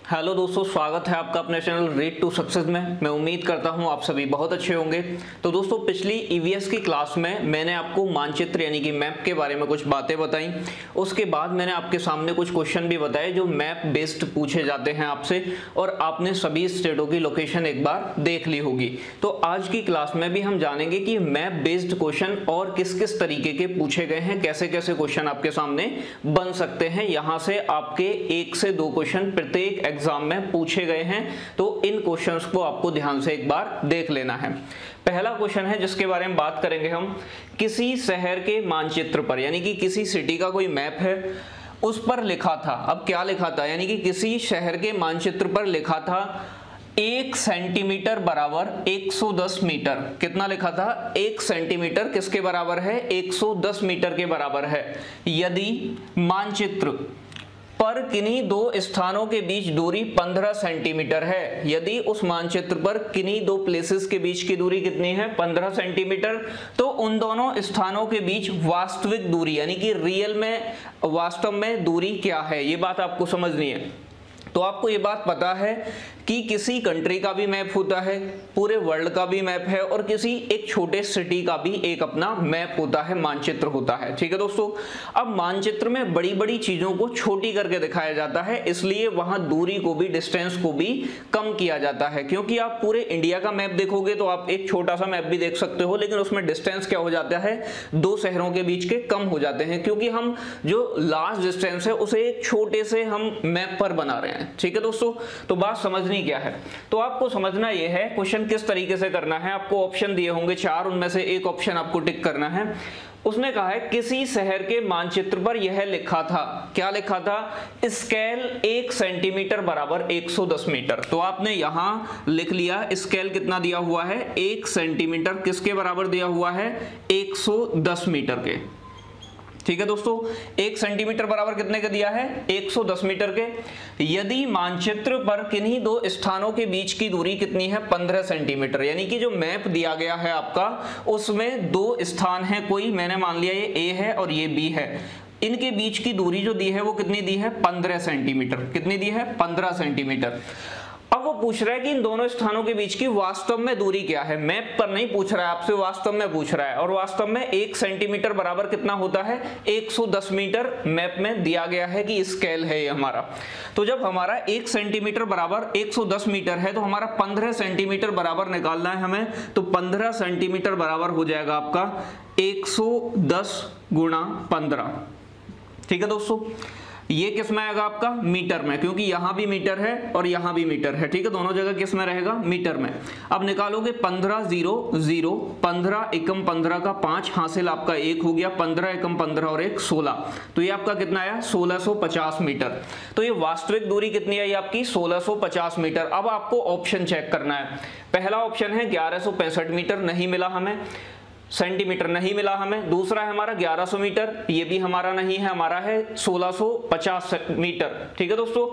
Hello दोस्तों, स्वागत है आपका अपने चैनल रीड टू सक्सेस में। मैं उम्मीद करता हूं आप सभी बहुत अच्छे होंगे। तो दोस्तों, पिछली ईवीएस की क्लास में मैंने आपको मानचित्र यानी कि मैप के बारे में कुछ बातें बताई। उसके बाद मैंने आपके सामने कुछ क्वेश्चन भी बताए जो मैप बेस्ड पूछे जाते हैं आपसे, और आपने सभी स्टेटों की लोकेशन एक बार देख ली होगी। तो आज की क्लास में भी हम जानेंगे कि मैप बेस्ड क्वेश्चन और किस किस तरीके के पूछे गए हैं, कैसे कैसे क्वेश्चन आपके सामने बन सकते हैं। यहां से आपके 1 से 2 क्वेश्चन प्रत्येक एग्जाम में पूछे गए हैं, तो इन क्वेश्चंस को आपको ध्यान से एक बार देख लेना है। पहला क्वेश्चन है जिसके बारे में बात करेंगे हम, किसी शहर के मानचित्र पर यानी कि किसी सिटी का कोई मैप है, उस पर लिखा था। अब क्या लिखा था, यानी कि किसी शहर के मानचित्र पर लिखा था 1 सेंटीमीटर बराबर 110 मीटर। कितना लिखा था? 1 सेंटीमीटर किसके बराबर है? 110 मीटर के बराबर है। यदि मानचित्र पर किन्हीं 2 स्थानों के बीच दूरी 15 सेंटीमीटर है, यदि उस मानचित्र पर किन्हीं 2 प्लेसेस के बीच की दूरी कितनी है? 15 सेंटीमीटर, तो उन दोनों स्थानों के बीच वास्तविक दूरी यानी कि रियल में, वास्तव में दूरी क्या है, ये बात आपको समझनी है। तो आपको ये बात पता है कि किसी कंट्री का भी मैप होता है, पूरे वर्ल्ड का भी मैप है, और किसी एक छोटे सिटी का भी एक अपना मैप होता है, मानचित्र होता है। ठीक है दोस्तों, अब मानचित्र में बड़ी बड़ी चीजों को छोटी करके दिखाया जाता है, इसलिए वहां दूरी को भी, डिस्टेंस को भी कम किया जाता है। क्योंकि आप पूरे इंडिया का मैप देखोगे तो आप एक छोटा सा मैप भी देख सकते हो, लेकिन उसमें डिस्टेंस क्या हो जाता है? 2 शहरों के बीच के कम हो जाते हैं, क्योंकि हम जो लार्ज डिस्टेंस है उसे एक छोटे से हम मैप पर बना रहे हैं। ठीक है दोस्तों, तो बात समझनी क्या है, तो आपको समझना यह है क्वेश्चन किस तरीके से करना है। आपको ऑप्शन दिए होंगे 4, उनमें से एक ऑप्शन आपको टिक करना है। उसने कहा है किसी शहर के मानचित्र पर यह लिखा था। क्या लिखा था? स्केल 1 सेंटीमीटर बराबर 110 मीटर। तो आपने यहां लिख लिया, स्केल कितना दिया हुआ है? 1 सेंटीमीटर किसके बराबर दिया हुआ है? 110 मीटर के। ठीक है दोस्तों, 1 सेंटीमीटर बराबर कितने के दिया है? 110 मीटर के। यदि मानचित्र पर किन्हीं 2 स्थानों के बीच की दूरी कितनी है? 15 सेंटीमीटर। यानी कि जो मैप दिया गया है आपका, उसमें 2 स्थान है, कोई मैंने मान लिया ये A है और ये B है, इनके बीच की दूरी जो दी है वो कितनी दी है? 15 सेंटीमीटर। कितनी दी है? 15 सेंटीमीटर। अब वो पूछ रहा है कि इन दोनों स्थानों के बीच की वास्तव में दूरी क्या है। मैप पर नहीं पूछ रहा है आपसे, वास्तव में पूछ रहा है। और वास्तव में 1 सेंटीमीटर बराबर कितना होता है? 110 मीटर मैप में दिया गया है कि स्केल है ये हमारा। तो जब हमारा 1 सेंटीमीटर बराबर 110 मीटर है, तो हमारा 15 सेंटीमीटर बराबर निकालना है हमें। तो 15 सेंटीमीटर बराबर हो जाएगा आपका 110 गुणा 15। ठीक है दोस्तों, ये किस में आएगा? आपका मीटर में, क्योंकि यहां भी मीटर है और यहां भी मीटर है। ठीक है, दोनों जगह किस में रहेगा? मीटर में। अब निकालोगे 15 0 0, 15 एकम 15 का 5 हासिल आपका 1 हो गया, 15 एकम 15 और 1 16। तो ये आपका कितना आया? 1650 मीटर। तो ये वास्तविक दूरी कितनी आई आपकी? 1650 मीटर। अब आपको ऑप्शन चेक करना है। पहला ऑप्शन है 1165 मीटर, नहीं मिला हमें, सेंटीमीटर नहीं मिला हमें। दूसरा है हमारा 1100 मीटर, ये भी हमारा नहीं है, हमारा है 1650 मीटर। ठीक है दोस्तों,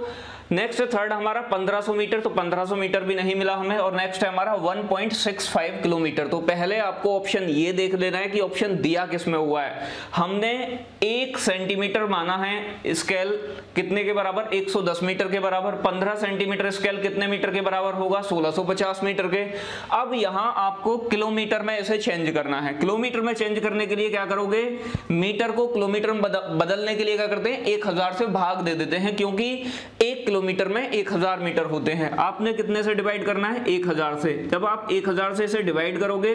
नेक्स्ट थर्ड हमारा 1500 मीटर, तो 1500 मीटर भी नहीं मिला हमें। और नेक्स्ट है हमारा 1.65 किलोमीटर। तो पहले आपको ऑप्शन ये देख लेना है कि ऑप्शन दिया किस में हुआ है। हमने 1 सेंटीमीटर माना है, स्केल कितने के बराबर? 110 मीटर के बराबर। 15 सेंटीमीटर स्केल कितने मीटर के बराबर होगा? 1650 मीटर के। अब यहां आपको किलोमीटर में इसे चेंज करना है। किलोमीटर में चेंज करने के लिए क्या करोगे? मीटर को किलोमीटर में बदलने के लिए क्या करते हैं? 1000 से भाग दे देते हैं, क्योंकि 1 किलोमीटर में 1000 मीटर होते हैं। आपने कितने से डिवाइड करना है? 1000 से। जब आप 1000 से इसे डिवाइड करोगे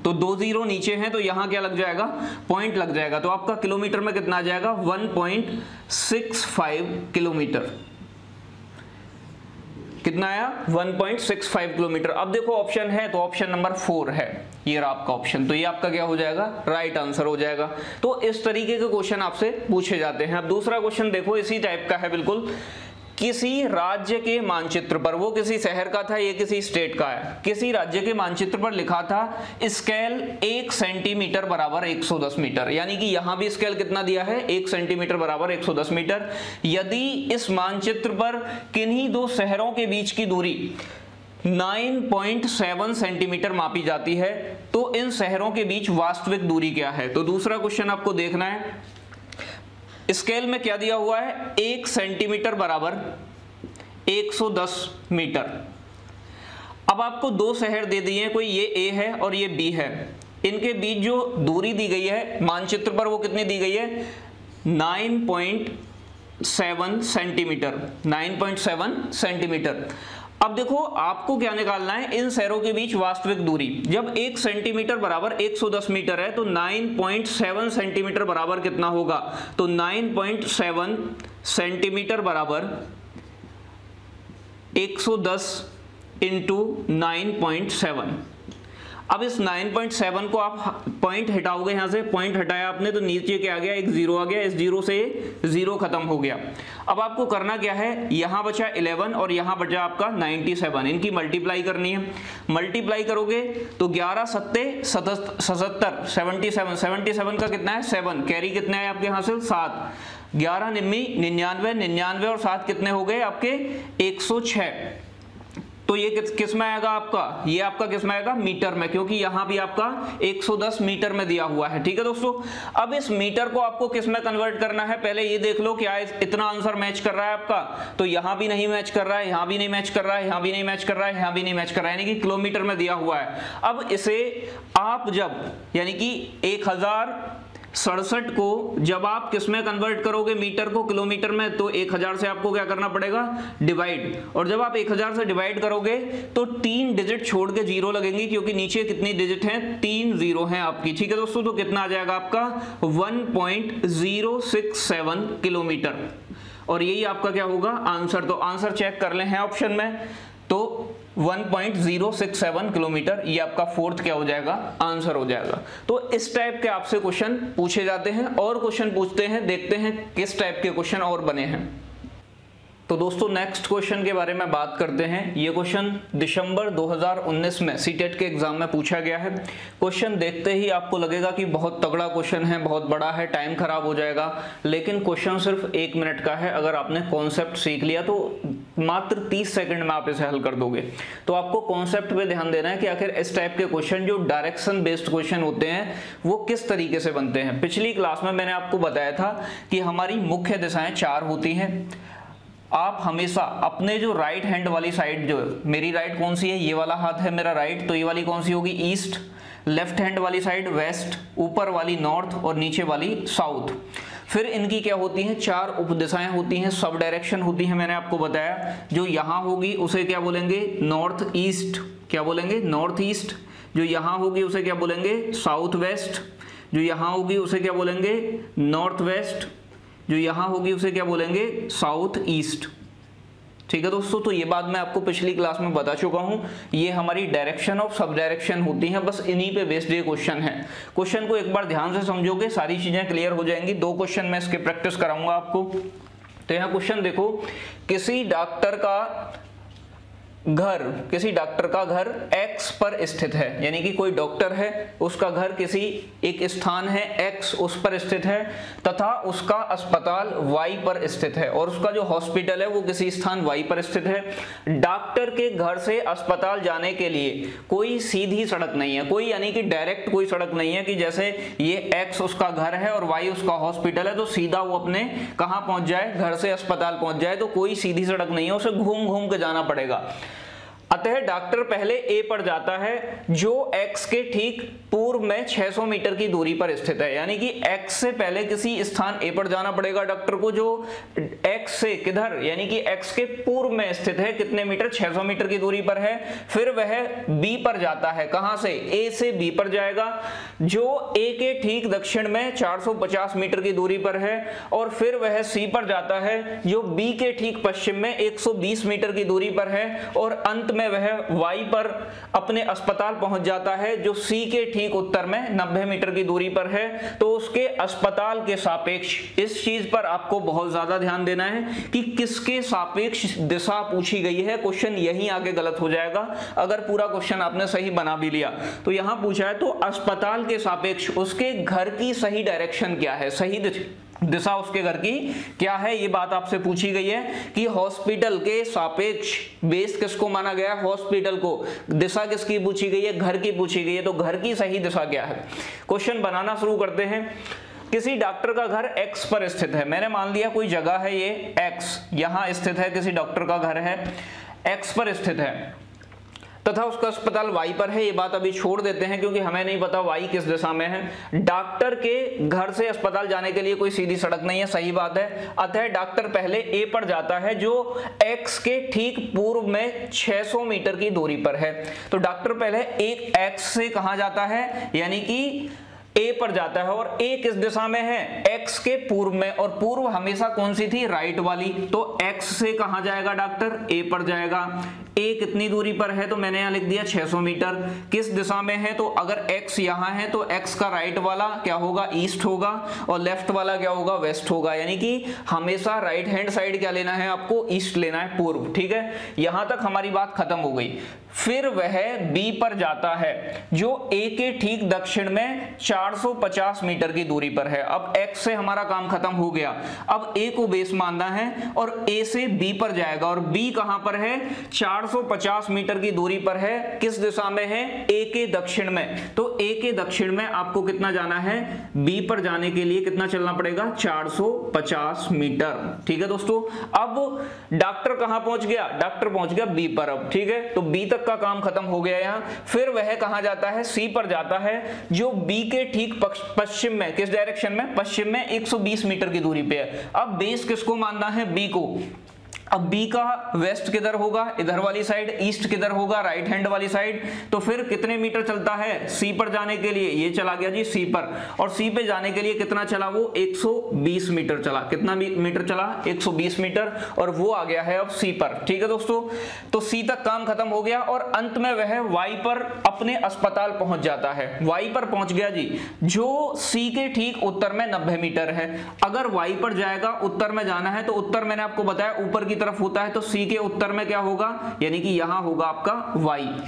तो 2 0 नीचे हैं, तो यहां क्या लग जाएगा? पॉइंट लग जाएगा। तो आपका किलोमीटर में कितना आ जाएगा? 1.65 किलोमीटर। कितना आया? 1.65 किलोमीटर। अब देखो ऑप्शन है, तो ऑप्शन नंबर 4 है, ये रहा आपका ऑप्शन। तो ये आपका क्या हो जाएगा? राइट आंसर हो जाएगा। तो इस तरीके के क्वेश्चन आपसे पूछे जाते हैं। अब दूसरा क्वेश्चन देखो, इसी टाइप का है बिल्कुल। किसी राज्य के मानचित्र पर, वो किसी शहर का था, ये किसी स्टेट का है, किसी राज्य के मानचित्र पर लिखा था स्केल 1 सेंटीमीटर बराबर 110 मीटर। यानी कि यहां भी स्केल कितना दिया है? 1 सेंटीमीटर बराबर 110 मीटर। यदि इस मानचित्र पर किन्हीं 2 शहरों के बीच की दूरी 9.7 सेंटीमीटर मापी जाती है, तो इन शहरों के बीच वास्तविक दूरी क्या है? तो दूसरा क्वेश्चन आपको देखना है। स्केल में क्या दिया हुआ है? 1 सेंटीमीटर बराबर 110 मीटर। अब आपको दो शहर दे दिए हैं, कोई ये ए है और ये बी है। इनके बीच जो दूरी दी गई है मानचित्र पर वो कितनी दी गई है, 9.7 सेंटीमीटर, 9.7 सेंटीमीटर। अब देखो आपको क्या निकालना है, इन शहरों के बीच वास्तविक दूरी। जब 1 सेंटीमीटर बराबर 110 मीटर है तो 9.7 सेंटीमीटर बराबर कितना होगा, तो 9.7 सेंटीमीटर बराबर 110 इंटू 9.7। अब इस 9.7 को आप पॉइंट हटाओगे, यहां से पॉइंट हटाया आपने तो नीचे क्या आ गया, एक जीरो आ गया, इस जीरो से जीरो खत्म हो गया। अब आपको करना क्या है, यहां बचा 11 और यहां बचा आपका 97, इनकी मल्टीप्लाई करनी है। मल्टीप्लाई करोगे तो 11 सत्ते 77, 77 का कितना है 7, कैरी कितना है आपके हासिल 7, 11 निम्मी 99, 99 और 7 कितने हो गए आपके 106। तो ये किस में आएगा आपका, ये आपका किस में आएगा, मीटर में, क्योंकि यहां भी आपका 110 मीटर में दिया हुआ है। ठीक है दोस्तों, अब इस मीटर को आपको किस में कन्वर्ट करना है, पहले ये देख लो क्या इतना आंसर मैच कर रहा है आपका, तो यहां भी नहीं मैच कर रहा है, यहां भी नहीं मैच कर रहा है, यहां भी नहीं मैच कर रहा है, यहां भी नहीं मैच कर रहा है, यानी कि किलोमीटर में दिया हुआ है। अब इसे आप जब यानी कि 1067 को जब आप किस में कन्वर्ट करोगे, मीटर को किलोमीटर में, तो 1000 से आपको क्या करना पड़ेगा, डिवाइड। और जब आप 1000 से डिवाइड करोगे तो 3 डिजिट छोड़ के जीरो लगेंगी, क्योंकि नीचे कितनी डिजिट हैं, 3 जीरो हैं आपकी। ठीक है दोस्तों, तो कितना आ जाएगा आपका 1.067 किलोमीटर, और यही आपका क्या होगा आंसर। तो आंसर चेक कर ले हैं ऑप्शन में, तो 1.067 किलोमीटर ये आपका फोर्थ क्या हो जाएगा, आंसर हो जाएगा। तो इस टाइप के आपसे क्वेश्चन पूछे जाते हैं, और क्वेश्चन पूछते हैं, देखते हैं किस टाइप के क्वेश्चन और बने हैं। तो दोस्तों नेक्स्ट क्वेश्चन के बारे में बात करते हैं। ये क्वेश्चन दिसंबर 2019 में सीटेट के एग्जाम में पूछा गया है। क्वेश्चन देखते ही आपको लगेगा कि बहुत तगड़ा क्वेश्चन है, बहुत बड़ा है, टाइम खराब हो जाएगा, लेकिन क्वेश्चन सिर्फ 1 मिनट का है। अगर आपने कॉन्सेप्ट सीख लिया तो मात्र 30 सेकंड में आप इसे हल कर दोगे। तो आपको कॉन्सेप्ट पे ध्यान देना है कि आखिर इस टाइप के क्वेश्चन जो डायरेक्शन बेस्ड क्वेश्चन होते हैं वो किस तरीके से बनते हैं। पिछली क्लास में मैंने आपको बताया था कि हमारी मुख्य दिशाएं 4 होती हैं। आप हमेशा अपने जो राइट हैंड वाली साइड, जो मेरी राइट कौन सी है, ये वाला हाथ है मेरा राइट, तो ये वाली कौन सी होगी, ईस्ट। लेफ्ट हैंड वाली साइड वेस्ट, ऊपर वाली नॉर्थ और नीचे वाली साउथ। फिर इनकी क्या होती हैं, 4 उपदिशाएं होती हैं, सब डायरेक्शन होती हैं। मैंने आपको बताया जो यहाँ होगी उसे क्या बोलेंगे, नॉर्थ ईस्ट, क्या बोलेंगे, नॉर्थ ईस्ट। जो यहाँ होगी उसे क्या बोलेंगे, साउथ वेस्ट। जो यहाँ होगी उसे क्या बोलेंगे, नॉर्थ वेस्ट। जो यहाँ होगी उसे क्या बोलेंगे, साउथ ईस्ट। ठीक है दोस्तों, तो ये बात मैं आपको पिछली क्लास में बता चुका हूं। ये हमारी डायरेक्शन ऑफ सब डायरेक्शन होती हैं, बस इन्हीं पे बेस्ड ये क्वेश्चन है। क्वेश्चन को एक बार ध्यान से समझोगे सारी चीजें क्लियर हो जाएंगी। 2 क्वेश्चन मैं इसके प्रैक्टिस कराऊंगा आपको। तो यहाँ क्वेश्चन देखो, किसी डॉक्टर का घर X पर स्थित है, यानी कि कोई डॉक्टर है, उसका घर किसी एक स्थान है X उस पर स्थित है, तथा उसका अस्पताल Y पर स्थित है, और उसका जो हॉस्पिटल है वो किसी स्थान Y पर स्थित है। डॉक्टर के घर से अस्पताल जाने के लिए कोई सीधी सड़क नहीं है, कोई यानी कि डायरेक्ट कोई सड़क नहीं है कि जैसे ये X उसका घर है और Y उसका हॉस्पिटल है तो सीधा वो अपने कहाँ पहुंच जाए, घर से अस्पताल पहुंच जाए। तो कोई सीधी सड़क नहीं है, उसे घूम घूम के जाना पड़ेगा। अतः डॉक्टर पहले ए पर जाता है जो X के ठीक पूर्व में 600 मीटर की दूरी पर स्थित है, यानी कि X से पहले किसी स्थान ए पर जाना पड़ेगा डॉक्टर को जो X से किधर, यानी कि X के पूर्व में स्थित है, कितने मीटर, 600 मीटर की दूरी पर है। फिर वह B पर जाता है, कहां से, A से B पर जाएगा जो A के ठीक दक्षिण में 450 मीटर की दूरी पर है, और फिर वह C पर जाता है जो B के ठीक पश्चिम में 120 मीटर की दूरी पर है, और अंत में वह Y पर अपने अस्पताल पहुंच जाता है जो C के ठीक उत्तर में 90 मीटर की दूरी पर है। तो उसके अस्पताल के सापेक्ष, इस चीज पर आपको बहुत ज्यादा ध्यान देना है कि किसके सापेक्ष दिशा पूछी गई है। क्वेश्चन यहीं आगे गलत हो जाएगा अगर पूरा क्वेश्चन आपने सही बना भी लिया। तो यहां पूछा है तो अस्पताल के सापेक्ष उसके घर की सही डायरेक्शन क्या है, सही दिशा उसके घर की क्या है, ये बात आपसे पूछी गई है कि हॉस्पिटल के सापेक्ष बेस किसको माना गया, हॉस्पिटल को। दिशा किसकी पूछी गई है, घर की पूछी गई है, तो घर की सही दिशा क्या है। क्वेश्चन बनाना शुरू करते हैं। किसी डॉक्टर का घर x पर स्थित है, मैंने मान लिया कोई जगह है ये x यहां स्थित है, किसी डॉक्टर का घर है x पर स्थित है तथा उसका अस्पताल y पर है। ये बात अभी छोड़ देते हैं क्योंकि हमें नहीं पता y किस दिशा में है। डॉक्टर के घर से अस्पताल जाने के लिए कोई सीधी सड़क नहीं है, सही बात है। अतः डॉक्टर पहले A पर जाता है जो x के ठीक पूर्व में 600 मीटर की दूरी पर है। तो डॉक्टर पहले एक x से कहां जाता है, यानी कि A पर जाता है और A किस दिशा में है, X के पूर्व में, और पूर्व हमेशा कौन सी थी, राइट वाली। तो X से कहां जाएगा डॉक्टर, A पर जाएगा। A कितनी दूरी पर है, तो मैंने यहां लिख दिया 600 मीटर। किस दिशा में है, तो अगर X यहां है तो X का राइट वाला क्या होगा, ईस्ट होगा, और लेफ्ट वाला क्या होगा, वेस्ट होगा। यानी कि हमेशा राइट हैंड साइड क्या लेना है आपको, ईस्ट लेना है, पूर्व। ठीक है, यहां तक हमारी बात खत्म हो गई। फिर वह B पर जाता है जो A के ठीक दक्षिण में 450 मीटर की दूरी पर है। अब X से हमारा काम खत्म हो गया, अब A को बेस मानना है और A से B पर जाएगा, और B कहां पर है, 450 मीटर की दूरी पर है। किस दिशा में है, A के दक्षिण में। तो A के दक्षिण में आपको कितना जाना है, B पर जाने के लिए कितना चलना पड़ेगा, 450 मीटर। ठीक है दोस्तों, अब डॉक्टर कहां पहुंच गया, डॉक्टर पहुंच गया B पर। अब ठीक है, तो B तक का काम खत्म हो गया यहां। फिर वह कहां जाता है, C पर जाता है जो B के ठीक पश्चिम में, किस डायरेक्शन में, पश्चिम में 120 मीटर की दूरी पे है। अब बेस किसको मानना है, B को। अब B का वेस्ट किधर होगा, इधर वाली साइड, ईस्ट किधर होगा, राइट हैंड वाली साइड। तो फिर कितने मीटर चलता है C पर जाने के लिए, ये चला गया जी C पर, और C पे जाने के लिए कितना चला वो, 120 मीटर चला। कितना मीटर चला, 120 मीटर, और वो आ गया है अब C पर। ठीक है दोस्तों, तो C तक काम खत्म हो गया और अंत में वह Y पर अपने अस्पताल पहुंच जाता है। Y पर पहुंच गया जी, जो C के ठीक उत्तर में 90 मीटर है। अगर Y पर जाएगा, उत्तर में जाना है, तो उत्तर मैंने आपको बताया ऊपर की तरफ होता है, तो C के उत्तर में क्या होगा, यानी कि यहां होगा आपका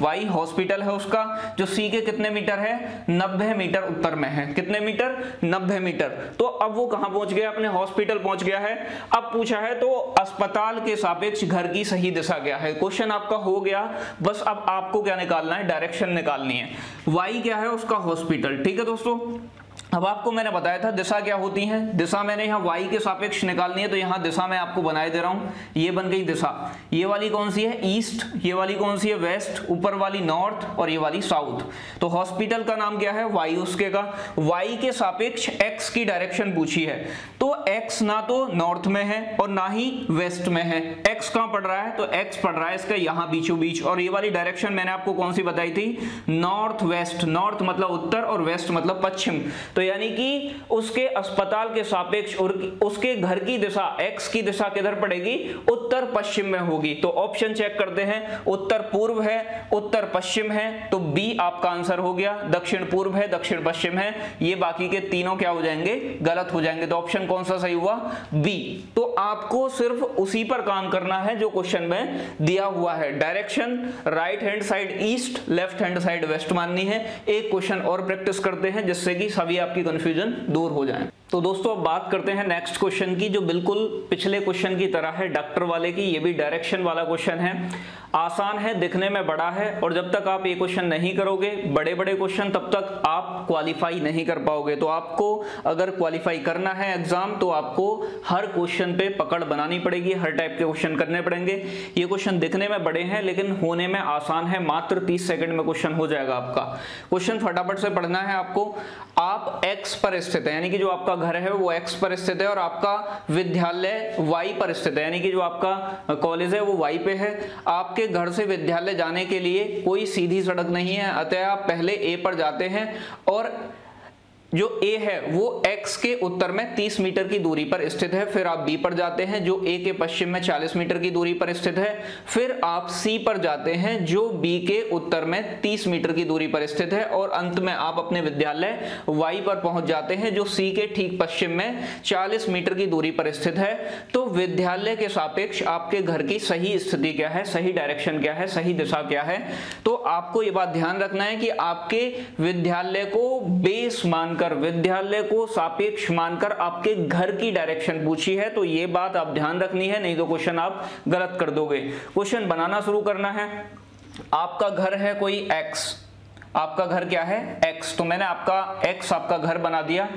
Y हॉस्पिटल है उसका, जो C के कितने मीटर है, 90 मीटर उत्तर में है। कितने मीटर, 90 मीटर। तो अब वो कहां पहुंच गया, अपने हॉस्पिटल पहुंच गया है। अब पूछा है तो अस्पताल के सापेक्ष घर की सही दिशा क्या है, क्वेश्चन आपका हो गया। बस अब आपको क्या निकालना है, डायरेक्शन निकालनी है। Y क्या है, उसका हॉस्पिटल। ठीक है दोस्तों, अब आपको मैंने बताया था दिशा क्या होती है, दिशा मैंने यहाँ y के सापेक्ष निकालनी है, तो यहाँ दिशा मैं आपको बनाए दे रहा हूँ। ये बन गई दिशा, ये वाली कौन सी है, ईस्ट, ये वाली कौन सी है, वेस्ट, ऊपर वाली नॉर्थ, और ये वाली साउथ। तो हॉस्पिटल का नाम क्या है, y उसके का। y के सापेक्ष x की डायरेक्शन पूछी है, तो x ना तो नॉर्थ में है और ना ही वेस्ट में है। x कहाँ पड़ रहा है, तो x पड़ रहा है इसका यहाँ बीचों बीच, और ये वाली डायरेक्शन मैंने आपको कौन सी बताई थी, नॉर्थ वेस्ट। नॉर्थ मतलब उत्तर और वेस्ट मतलब पश्चिम। तो यानी कि उसके अस्पताल के सापेक्ष और उसके घर की दिशा, x की दिशा किधर पड़ेगी, उत्तर पश्चिम में होगी। तो ऑप्शन चेक करते हैं, उत्तर पूर्व है, उत्तर पश्चिम है, तो B आपका आंसर हो गया। दक्षिण पूर्व है, दक्षिण पश्चिम है, ये बाकी के तीनों क्या हो जाएंगे, गलत हो जाएंगे। तो ऑप्शन कौन सा सही हुआ, B। तो आपको सिर्फ उसी पर काम करना है जो क्वेश्चन में दिया हुआ है। Direction right hand side east, left hand side west माननी है। एक क्वेश्चन और प्रैक्टिस करते हैं जिससे कि सभी आपकी कंफ्यूजन दूर हो जाए। तो दोस्तों अब बात करते हैं नेक्स्ट क्वेश्चन की, जो बिल्कुल पिछले क्वेश्चन की तरह है, डॉक्टर वाले की। ये भी डायरेक्शन वाला क्वेश्चन है, आसान है, दिखने में बड़ा है, और जब तक आप ये क्वेश्चन नहीं करोगे, बड़े बड़े क्वेश्चन, तब तक आप क्वालिफाई नहीं कर पाओगे। तो आपको अगर क्वालिफाई करना है एग्जाम, तो आपको हर क्वेश्चन पे पकड़ बनानी पड़ेगी, हर टाइप के क्वेश्चन करने पड़ेंगे। ये क्वेश्चन दिखने में बड़े हैं लेकिन होने में आसान है, मात्र 30 सेकंड में क्वेश्चन हो जाएगा आपका। क्वेश्चन फटाफट से पढ़ना है आपको। आप x पर स्थित है, यानी कि जो आपका घर है वो x पर स्थित है, और आपका विद्यालय y पर स्थित है, यानी कि जो आपका कॉलेज है वो y पे है। आपके घर से विद्यालय जाने के लिए कोई सीधी सड़क नहीं है, अतः आप पहले A पर जाते हैं, और जो A है वो X के उत्तर में 30 मीटर की दूरी पर स्थित है। फिर आप B पर जाते हैं जो A के पश्चिम में 40 मीटर की दूरी पर स्थित है। फिर आप C पर जाते हैं जो B के उत्तर में 30 मीटर की दूरी पर स्थित है, और अंत में आप अपने विद्यालय Y पर पहुंच जाते हैं जो C के ठीक पश्चिम में 40 मीटर की दूरी पर स्थित है। तो विद्यालय के सापेक्ष आपके घर की सही स्थिति क्या है, सही डायरेक्शन क्या है, सही दिशा क्या है। तो आपको ये बात ध्यान रखना है कि आपके विद्यालय को बेस मानकर, विद्यालय को सापेक्ष मानकर आपके घर की डायरेक्शन पूछी है। तो ये बात आप ध्यान रखनी है, नहीं तो क्वेश्चन आप गलत कर दोगे। क्वेश्चन बनाना शुरू करना है। आपका घर है कोई x, आपका घर क्या है x, तो मैंने आपका x आपका घर बना दिया।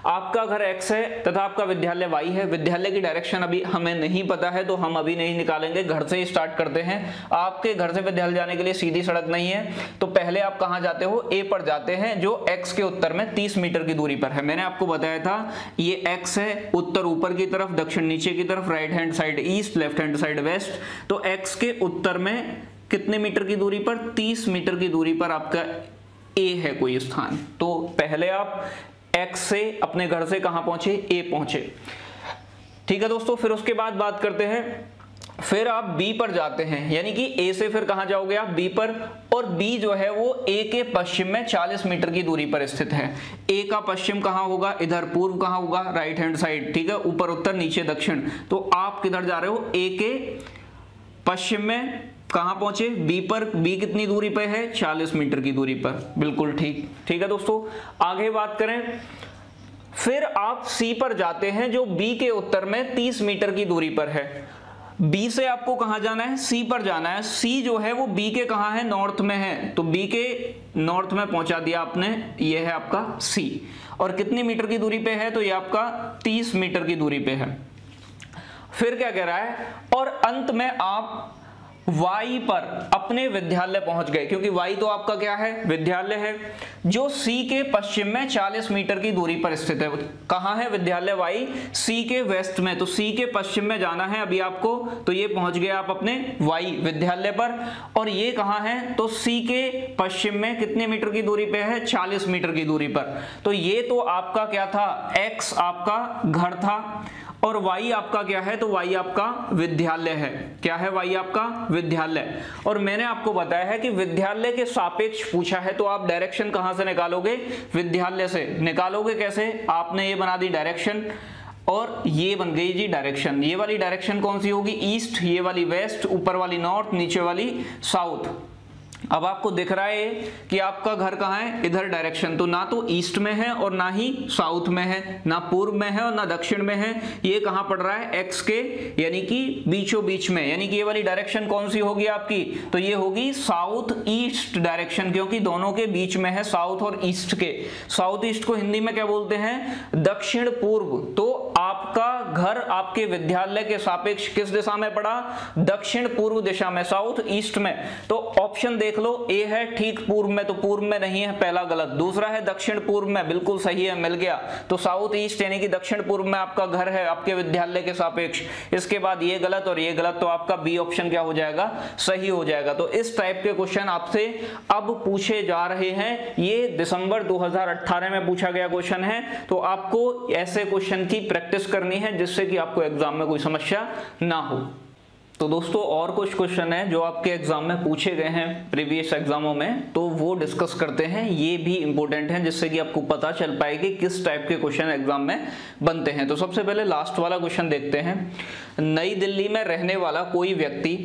आपका घर x है तथा आपका विद्यालय y है। विद्यालय की डायरेक्शन अभी हमें नहीं पता है तो हम अभी नहीं निकालेंगे, घर से ही स्टार्ट करते हैं। आपके घर से विद्यालय जाने के लिए सीधी सड़क नहीं है, तो पहले आप कहां जाते हो, a पर जाते हैं जो x के उत्तर में 30 मीटर की दूरी पर है। मैंने आपको बताया था ये x है, उत्तर ऊपर की तरफ, दक्षिण नीचे की तरफ, right hand side east, left hand side west. तो x के उत्तर में कितने मीटर की दूरी पर, 30 मीटर की दूरी पर आपका a है कोई स्थान। तो पहले आप x से अपने घर से कहां पहुंचे, a पहुंचे। ठीक है दोस्तों, फिर उसके बाद बात करते हैं, फिर आप B पर जाते हैं, यानी कि A से फिर कहां जाओगे आप, B पर। और B जो है वो A के पश्चिम में 40 मीटर की दूरी पर स्थित है। A का पश्चिम कहां होगा, इधर पूर्व कहां होगा, राइट हैंड साइड, ठीक है, ऊपर उत्तर नीचे दक्षिण। तो आप किधर जा रहे हो, A के पश्चिम में कहां पहुंचे, B पर। B कितनी दूरी पे है, 40 मीटर की दूरी पर, बिल्कुल ठीक। ठीक है दोस्तों, आगे बात करें, फिर आप C पर जाते हैं जो B के उत्तर में 30 मीटर की दूरी पर है। B से आपको कहां जाना है, C पर जाना है। C जो है वो B के कहां है, नॉर्थ में है, तो B के नॉर्थ में पहुंचा दिया आपने, ये है आपका C। और कितनी मीटर की दूरी पे है, तो ये आपका 30 मीटर की दूरी पे है। फिर क्या कह रहा है, और अंत में आप Y पर अपने विद्यालय पहुंच गए, क्योंकि Y तो आपका क्या है, विद्यालय है, जो C के पश्चिम में 40 मीटर की दूरी पर स्थित है। कहां है विद्यालय Y, C के वेस्ट में, तो C के पश्चिम में जाना है अभी आपको। तो ये पहुंच गए आप अपने Y विद्यालय पर। और ये कहां है, तो C के पश्चिम में कितने मीटर की दूरी पे है, 40 मीटर की दूरी पर। तो ये तो आपका क्या था, X आपका घर था, और Y आपका क्या है, तो Y आपका विद्यालय है। क्या है, Y आपका विद्यालय। और मैंने आपको बताया है कि विद्यालय के सापेक्ष पूछा है, तो आप डायरेक्शन कहां से निकालोगे, विद्यालय से निकालोगे। कैसे, आपने ये बना दी डायरेक्शन, और ये बन गई जी डायरेक्शन। ये वाली डायरेक्शन कौन सी होगी, ईस्ट, ये वाली वेस्ट, ऊपर वाली नॉर्थ, नीचे वाली साउथ। अब आपको दिख रहा है कि आपका घर कहाँ है, इधर डायरेक्शन, तो ना तो ईस्ट में है और ना ही साउथ में है, ना पूर्व में है और ना दक्षिण में है। ये कहाँ पड़ रहा है, एक्स के यानी कि बीचों बीच में, यानी कि ये वाली डायरेक्शन कौन सी होगी आपकी, तो ये होगी साउथ ईस्ट डायरेक्शन, क्योंकि दोनों के बीच में है, साउथ और ईस्ट के। साउथ ईस्ट को हिंदी में क्या बोलते हैं, दक्षिण पूर्व। तो आपका घर आपके विद्यालय के सापेक्ष किस दिशा में पड़ा, दक्षिण पूर्व दिशा में, साउथ ईस्ट में। तो ऑप्शन देख लो, ए है ठीक पूर्व में, तो पूर्व में नहीं है, पहला गलत। दूसरा है दक्षिण पूर्व में, बिल्कुल सही है, मिल गया। तो साउथ ईस्ट यानी कि दक्षिण पूर्व में आपका घर है आपके विद्यालय के सापेक्ष। इसके बाद ये गलत और ये गलत, तो आपका बी ऑप्शन क्या हो जाएगा, सही हो जाएगा। तो इस टाइप के क्वेश्चन आपसे अब पूछे जा रहे हैं। ये दिसंबर 2018 में पूछा गया क्वेश्चन है, तो आपको ऐसे क्वेश्चन की प्रैक्टिस करनी है जिससे कि आपको एग्जाम में कोई समस्या ना हो। तो दोस्तों और कुछ क्वेश्चन है जो आपके एग्जाम में पूछे गए हैं प्रीवियस एग्जामों में, तो वो डिस्कस करते हैं। ये भी इंपॉर्टेंट है जिससे कि आपको पता चल पाए कि किस टाइप के क्वेश्चन एग्जाम में बनते हैं। तो सबसे पहले लास्ट वाला क्वेश्चन देखते हैं। नई दिल्ली में रहने वाला कोई व्यक्ति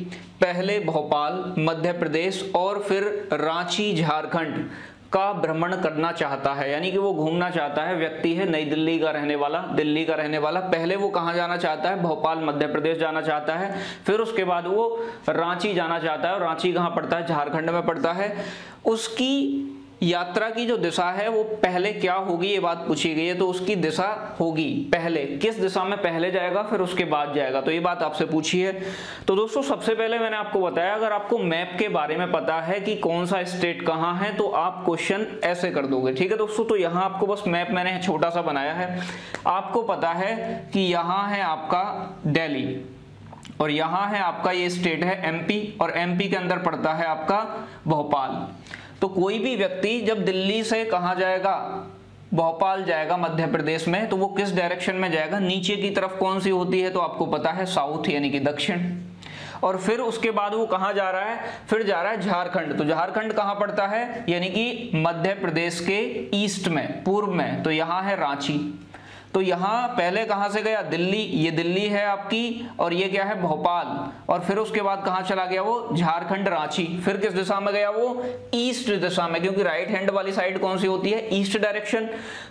पहले भोपाल मध्य प्रदेश और फिर रांची झारखंड का भ्रमण करना चाहता है, यानी कि वो घूमना चाहता है। व्यक्ति है नई दिल्ली का रहने वाला, दिल्ली का रहने वाला। पहले वो कहाँ जाना चाहता है, भोपाल मध्य प्रदेश जाना चाहता है, फिर उसके बाद वो रांची जाना चाहता है। और रांची कहाँ पड़ता है, झारखंड में पड़ता है। उसकी यात्रा की जो दिशा है वो पहले क्या होगी, ये बात पूछी गई है। तो उसकी दिशा होगी पहले, किस दिशा में पहले जाएगा फिर उसके बाद जाएगा, तो ये बात आपसे पूछी है। तो दोस्तों सबसे पहले मैंने आपको बताया, अगर आपको मैप के बारे में पता है कि कौन सा स्टेट कहाँ है, तो आप क्वेश्चन ऐसे कर दोगे। ठीक है दोस्तों, तो यहाँ आपको बस मैप मैंने छोटा सा बनाया है। आपको पता है कि यहाँ है आपका दिल्ली, और यहाँ है आपका ये स्टेट है एमपी, और एमपी के अंदर पड़ता है आपका भोपाल। तो कोई भी व्यक्ति जब दिल्ली से कहाँ जाएगा, भोपाल जाएगा मध्य प्रदेश में, तो वो किस डायरेक्शन में जाएगा, नीचे की तरफ कौन सी होती है, तो आपको पता है साउथ यानी कि दक्षिण। और फिर उसके बाद वो कहाँ जा रहा है, फिर जा रहा है झारखंड। तो झारखंड कहाँ पड़ता है, यानी कि मध्य प्रदेश के ईस्ट में, पूर्व में, तो यहाँ है रांची। तो यहाँ पहले कहाँ से गया, दिल्ली, ये दिल्ली है आपकी, और ये क्या है, भोपाल। और फिर उसके बाद कहाँ चला गया वो, झारखंड, रांची। फिर किस दिशा में गया वो, ईस्ट दिशा में, क्योंकि राइट हैंड वाली साइड कौन सी होती है, ईस्ट डायरेक्शन।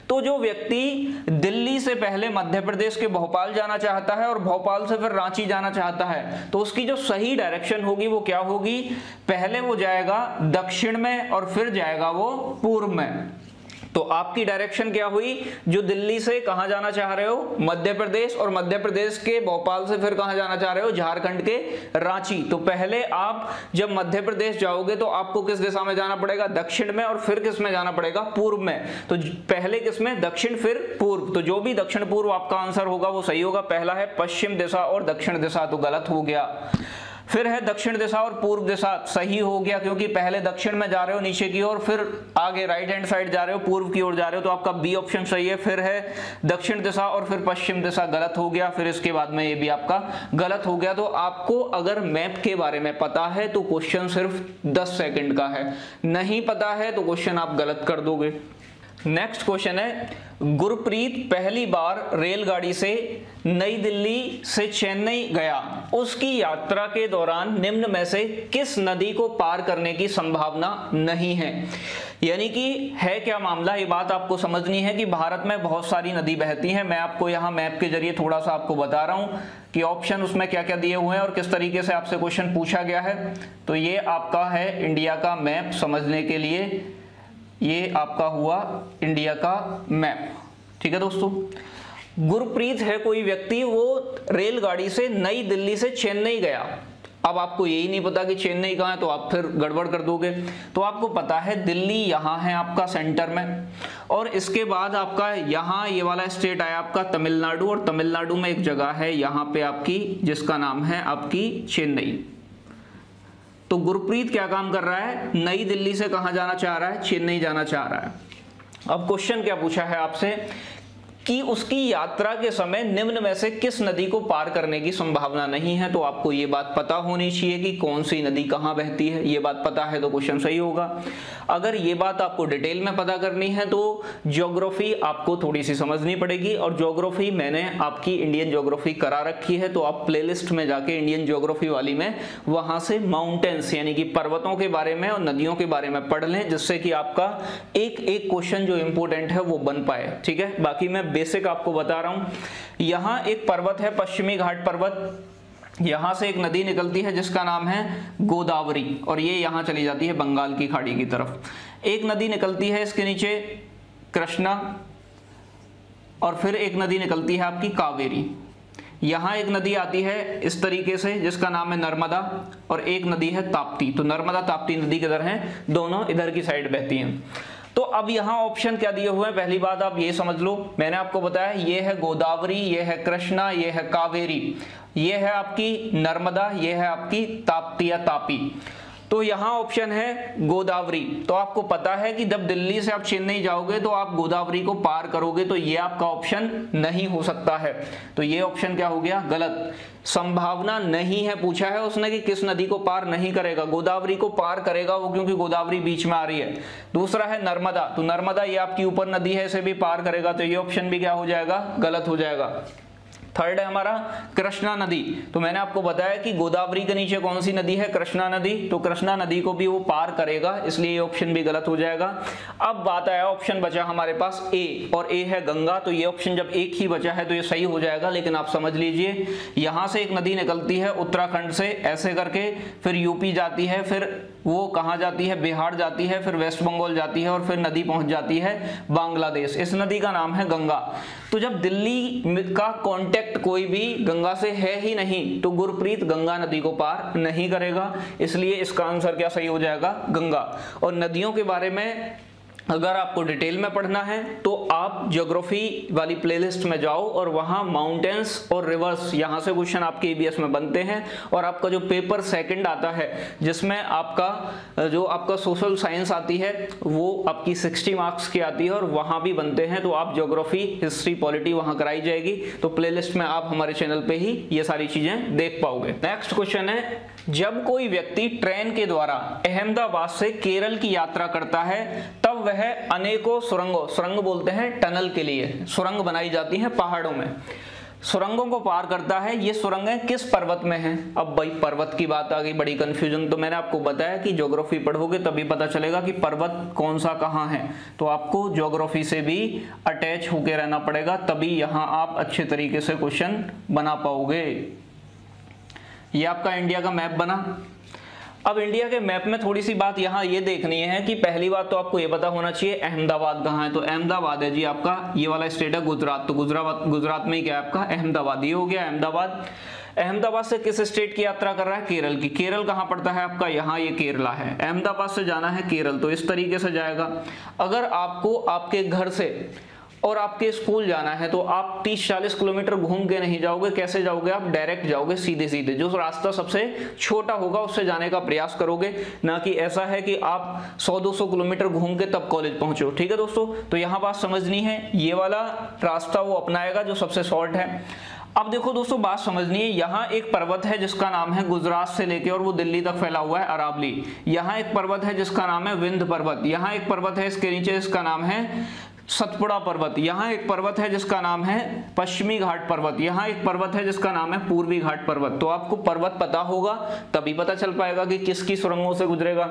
तो जो व्यक्ति दिल्ली से पहले मध्य प्रदेश के भोपाल जाना चाहता है और भोपाल से फिर रांची जाना चाहता है, तो उसकी जो सही डायरेक्शन होगी वो क्या होगी, पहले वो जाएगा दक्षिण में और फिर जाएगा वो पूर्व में। तो आपकी डायरेक्शन क्या हुई, जो दिल्ली से कहां जाना चाह रहे हो, मध्य प्रदेश, और मध्य प्रदेश के भोपाल से फिर कहां जाना चाह रहे हो, झारखंड के रांची। तो पहले आप जब मध्य प्रदेश जाओगे तो आपको किस दिशा में जाना पड़ेगा, दक्षिण में, और फिर किस में जाना पड़ेगा, पूर्व में। तो पहले किस में, दक्षिण फिर पूर्व। तो जो भी दक्षिण पूर्व आपका आंसर होगा वो सही होगा। पहला है पश्चिम दिशा और दक्षिण दिशा, तो गलत हो गया। फिर है दक्षिण दिशा और पूर्व दिशा, सही हो गया, क्योंकि पहले दक्षिण में जा रहे हो नीचे की ओर, फिर आगे राइट हैंड साइड जा रहे हो, पूर्व की ओर जा रहे हो, तो आपका बी ऑप्शन सही है। फिर है दक्षिण दिशा और फिर पश्चिम दिशा, गलत हो गया। फिर इसके बाद में ये भी आपका गलत हो गया। तो आपको अगर मैप के बारे में पता है तो क्वेश्चन सिर्फ 10 सेकंड का है, नहीं पता है तो क्वेश्चन आप गलत कर दोगे। नेक्स्ट क्वेश्चन है, गुरप्रीत पहली बार रेलगाड़ी से नई दिल्ली से चेन्नई गया, उसकी यात्रा के दौरान निम्न में से किस नदी को पार करने की संभावना नहीं है। यानी कि है क्या मामला, ये बात आपको समझनी है कि भारत में बहुत सारी नदी बहती हैं। मैं आपको यहाँ मैप के जरिए थोड़ा सा आपको बता रहा हूँ कि ऑप्शन उसमें क्या क्या दिए हुए हैं और किस तरीके से आपसे क्वेश्चन पूछा गया है। तो ये आपका है इंडिया का मैप समझने के लिए, ये आपका हुआ इंडिया का मैप। ठीक है दोस्तों, गुरप्रीत है कोई व्यक्ति, वो रेलगाड़ी से नई दिल्ली से चेन्नई गया। अब आपको यही नहीं पता कि चेन्नई कहाँ है, तो आप फिर गड़बड़ कर दोगे। तो आपको पता है दिल्ली यहाँ है आपका सेंटर में, और इसके बाद आपका यहाँ ये वाला स्टेट आया आपका तमिलनाडु, और तमिलनाडु में एक जगह है यहाँ पे आपकी जिसका नाम है आपकी चेन्नई। तो गुरप्रीत क्या काम कर रहा है, नई दिल्ली से कहां जाना चाह रहा है, चेन्नई जाना चाह रहा है। अब क्वेश्चन क्या पूछा है आपसे कि उसकी यात्रा के समय निम्न में से किस नदी को पार करने की संभावना नहीं है। तो आपको ये बात पता होनी चाहिए कि कौन सी नदी कहां बहती है, ये बात पता है तो क्वेश्चन सही होगा। अगर ये बात आपको डिटेल में पता करनी है तो ज्योग्राफी आपको थोड़ी सी समझनी पड़ेगी, और ज्योग्राफी मैंने आपकी इंडियन ज्योग्राफी करा रखी है, तो आप प्लेलिस्ट में जाके इंडियन ज्योग्राफी वाली में वहां से माउंटेन्स यानी कि पर्वतों के बारे में और नदियों के बारे में पढ़ लें, जिससे कि आपका एक एक क्वेश्चन जो इंपॉर्टेंट है वो बन पाए। ठीक है, बाकी मैं बेसिक आपको बता रहा हूं। यहां एक पर्वत है पश्चिमी घाट पर्वत, यहां से एक नदी निकलती है जिसका नाम है गोदावरी, और ये यहां चली जाती है बंगाल की खाड़ी की तरफ। एक नदी निकलती है इसके नीचे कृष्णा, और फिर एक नदी निकलती है आपकी कावेरी। यहां एक नदी आती है इस तरीके से जिसका नाम है नर्मदा, और एक नदी है ताप्ती। तो नर्मदा ताप्ती नदी किधर है, दोनों इधर की साइड बहती हैं। तो अब यहां ऑप्शन क्या दिए हुए हैं, पहली बात आप ये समझ लो, मैंने आपको बताया ये है गोदावरी, ये है कृष्णा, ये है कावेरी, ये है आपकी नर्मदा, ये है आपकी ताप्ती या तापी। तो यहां ऑप्शन है गोदावरी। तो आपको पता है कि जब दिल्ली से आप चेन्नई जाओगे तो आप गोदावरी को पार करोगे, तो ये आपका ऑप्शन नहीं हो सकता है। तो ये ऑप्शन क्या हो गया, गलत। संभावना नहीं है पूछा है उसने कि किस नदी को पार नहीं करेगा, गोदावरी को पार करेगा वो, क्योंकि गोदावरी बीच में आ रही है। दूसरा है नर्मदा, तो नर्मदा ये आपकी ऊपर नदी है, इसे भी पार करेगा, तो ये ऑप्शन भी क्या हो जाएगा, गलत हो जाएगा। थर्ड है हमारा कृष्णा नदी। तो मैंने आपको बताया कि गोदावरी के नीचे कौन सी नदी है, कृष्णा नदी, तो कृष्णा नदी को भी वो पार करेगा, इसलिए ये ऑप्शन भी गलत हो जाएगा। अब बात आया ऑप्शन बचा हमारे पास ए, और ए है गंगा। तो ये ऑप्शन जब एक ही बचा है तो ये सही हो जाएगा, लेकिन आप समझ लीजिए यहां से एक नदी निकलती है उत्तराखंड से ऐसे करके, फिर यूपी जाती है, फिर वो कहां जाती है, बिहार जाती है, फिर वेस्ट बंगाल जाती है, और फिर नदी पहुंच जाती है बांग्लादेश। इस नदी का नाम है गंगा। तो जब दिल्ली का कॉन्टेक्ट कोई भी गंगा से है ही नहीं, तो गुरप्रीत गंगा नदी को पार नहीं करेगा, इसलिए इसका आंसर क्या सही हो जाएगा, गंगा। और नदियों के बारे में अगर आपको डिटेल में पढ़ना है तो आप ज्योग्राफी वाली प्लेलिस्ट में जाओ, और वहां माउंटेन्स और रिवर्स यहां से क्वेश्चन आपके ईवीएस में बनते हैं। और आपका जो पेपर सेकंड आता है जिसमें आपका जो आपका सोशल साइंस आती है वो आपकी 60 मार्क्स की आती है, और वहां भी बनते हैं। तो आप ज्योग्राफी, हिस्ट्री, पॉलिटी वहां कराई जाएगी, तो प्लेलिस्ट में आप हमारे चैनल पे ही ये सारी चीजें देख पाओगे। नेक्स्ट क्वेश्चन है, जब कोई व्यक्ति ट्रेन के द्वारा अहमदाबाद से केरल की यात्रा करता है तब वह अनेकों सुरंगों, सुरंग बोलते हैं टनल के लिए, सुरंग बनाई जाती हैं पहाड़ों में, सुरंगों को पार करता है। ये सुरंगें किस पर्वत में हैं? अब भाई पर्वत की बात आ गई, बड़ी कंफ्यूजन। तो मैंने आपको बताया कि ज्योग्राफी पढ़ोगे तभी पता चलेगा कि पर्वत कौन सा कहाँ है। तो आपको ज्योग्राफी से भी अटैच होके रहना पड़ेगा, तभी यहाँ आप अच्छे तरीके से क्वेश्चन बना पाओगे। ये आपका इंडिया का मैप बना। अब इंडिया के मैप में थोड़ी सी बात यहाँ ये देखनी है कि पहली बात तो आपको ये पता होना चाहिए अहमदाबाद कहाँ है। तो अहमदाबाद है जी आपका, ये वाला स्टेट है गुजरात। तो गुजरात में ही क्या है आपका अहमदाबाद, ये हो गया अहमदाबाद। अहमदाबाद से किस स्टेट की यात्रा कर रहा है? केरल की। केरल कहाँ पड़ता है आपका? यहाँ, ये केरला है। अहमदाबाद से जाना है केरल, तो इस तरीके से जाएगा। अगर आपको आपके घर से और आपके स्कूल जाना है तो आप 30-40 किलोमीटर घूम के नहीं जाओगे। कैसे जाओगे? आप डायरेक्ट जाओगे, सीधे सीधे। जो रास्ता सबसे छोटा होगा उससे जाने का प्रयास करोगे, ना कि ऐसा है कि आप 100-200 किलोमीटर घूम के तब कॉलेज पहुंचो। ठीक है दोस्तों, तो यहाँ बात समझनी है। ये वाला रास्ता वो अपनाएगा जो सबसे शॉर्ट है। अब देखो दोस्तों, बात समझनी है। यहाँ एक पर्वत है जिसका नाम है, गुजरात से लेके और वो दिल्ली तक फैला हुआ है, अरावली। यहाँ एक पर्वत है जिसका नाम है विंध्य पर्वत। यहाँ एक पर्वत है इसके नीचे, इसका नाम है सतपुड़ा पर्वत। यहाँ एक पर्वत है जिसका नाम है पश्चिमी घाट पर्वत। यहाँ एक पर्वत है जिसका नाम है पूर्वी घाट पर्वत। तो आपको पर्वत पता होगा तभी पता चल पाएगा कि किसकी सुरंगों से गुजरेगा।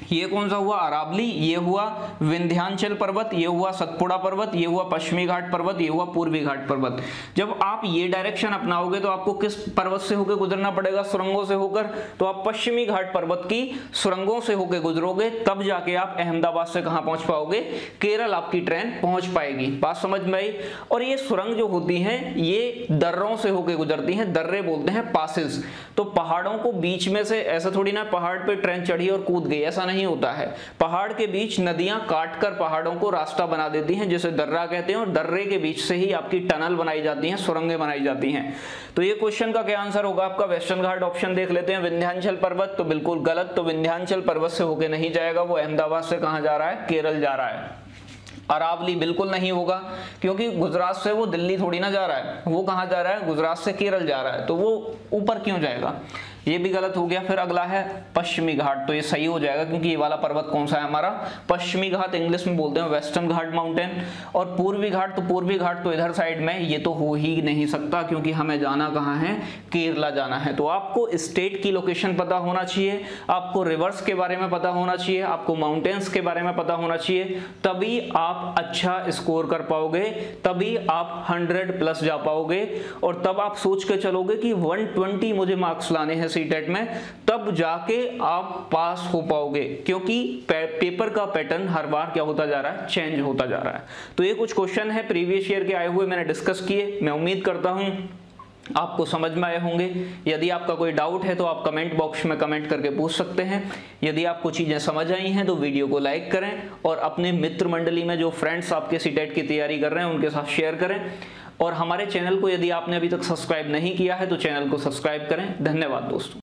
ये कौन सा हुआ? अरावली, ये हुआ विंध्याचल पर्वत, ये हुआ सतपुड़ा पर्वत, ये हुआ पश्चिमी घाट पर्वत, ये हुआ पूर्वी घाट पर्वत। जब आप ये डायरेक्शन अपनाओगे तो आपको किस पर्वत से होकर गुजरना पड़ेगा? सुरंगों से होकर। तो आप पश्चिमी घाट पर्वत की सुरंगों से होकर गुजरोगे, तब जाके आप अहमदाबाद से कहां पहुंच पाओगे? केरल आपकी ट्रेन पहुंच पाएगी। बात समझ में आई? और ये सुरंग जो होती है ये दर्रों से होकर गुजरती हैं। दर्रे बोलते हैं पासेस। तो पहाड़ों को बीच में से, ऐसा थोड़ी ना पहाड़ पे ट्रेन चढ़ी और कूद गई, ऐसा नहीं होता है। पहाड़ के बीच नदियां काटकर पहाड़ों को रास्ता बना देती हैं, जिसे दर्रा कहते हैं, और दर्रे के बीच से ही आपकी टनल बनाई जाती हैं, सुरंगें बनाई जाती हैं। तो ये क्वेश्चन का क्या आंसर होगा आपका? वेस्टर्न घाट ऑप्शन देख लेते हैं। विंध्याचल पर्वत तो बिल्कुल गलत। तो विंध्याचल पर्वत से होके नहीं जाएगा, वो अहमदाबाद से कहां जा रहा है? केरल जा रहा है। अरावली बिल्कुल नहीं होगा, क्योंकि गुजरात से वो दिल्ली थोड़ी ना जा रहा है, वो कहां जा रहा है? गुजरात से केरल जा रहा है, तो वो ऊपर क्यों जाएगा? ये भी गलत हो गया। फिर अगला है पश्चिमी घाट, तो ये सही हो जाएगा, क्योंकि ये वाला पर्वत कौन सा है हमारा? पश्चिमी घाट इंग्लिश में बोलते हैं वेस्टर्न घाट माउंटेन। और पूर्वी घाट, तो पूर्वी घाट तो इधर साइड में, ये तो हो ही नहीं सकता, क्योंकि हमें जाना कहाँ है? केरला जाना है। तो आपको स्टेट की लोकेशन पता होना चाहिए, आपको रिवर्स के बारे में पता होना चाहिए, आपको माउंटेन्स के बारे में पता होना चाहिए, तभी आप अच्छा स्कोर कर पाओगे, तभी आप 100+ जा पाओगे। और तब आप सोच के चलोगे कि 120 मुझे मार्क्स लाने हैं सीटेट में, तब जाके आप पास हो पाओगे, क्योंकि पेपर का पैटर्न हर बार क्या होता जा रहा है? चेंज होता जा रहा है। तो ये कुछ क्वेश्चन है प्रीवियस ईयर के आए हुए, मैंने डिस्कस किए। मैं उम्मीद करता हूं आपको समझ में आए होंगे। यदि आपका कोई डाउट है तो आप कमेंट बॉक्स में कमेंट करके पूछ सकते हैं। यदि आपको चीज़ें समझ आई हैं तो वीडियो को लाइक करें, और अपने मित्र मंडली में जो फ्रेंड्स आपके सीटेट की तैयारी कर रहे हैं उनके साथ शेयर करें। और हमारे चैनल को यदि आपने अभी तक सब्सक्राइब नहीं किया है तो चैनल को सब्सक्राइब करें। धन्यवाद दोस्तों।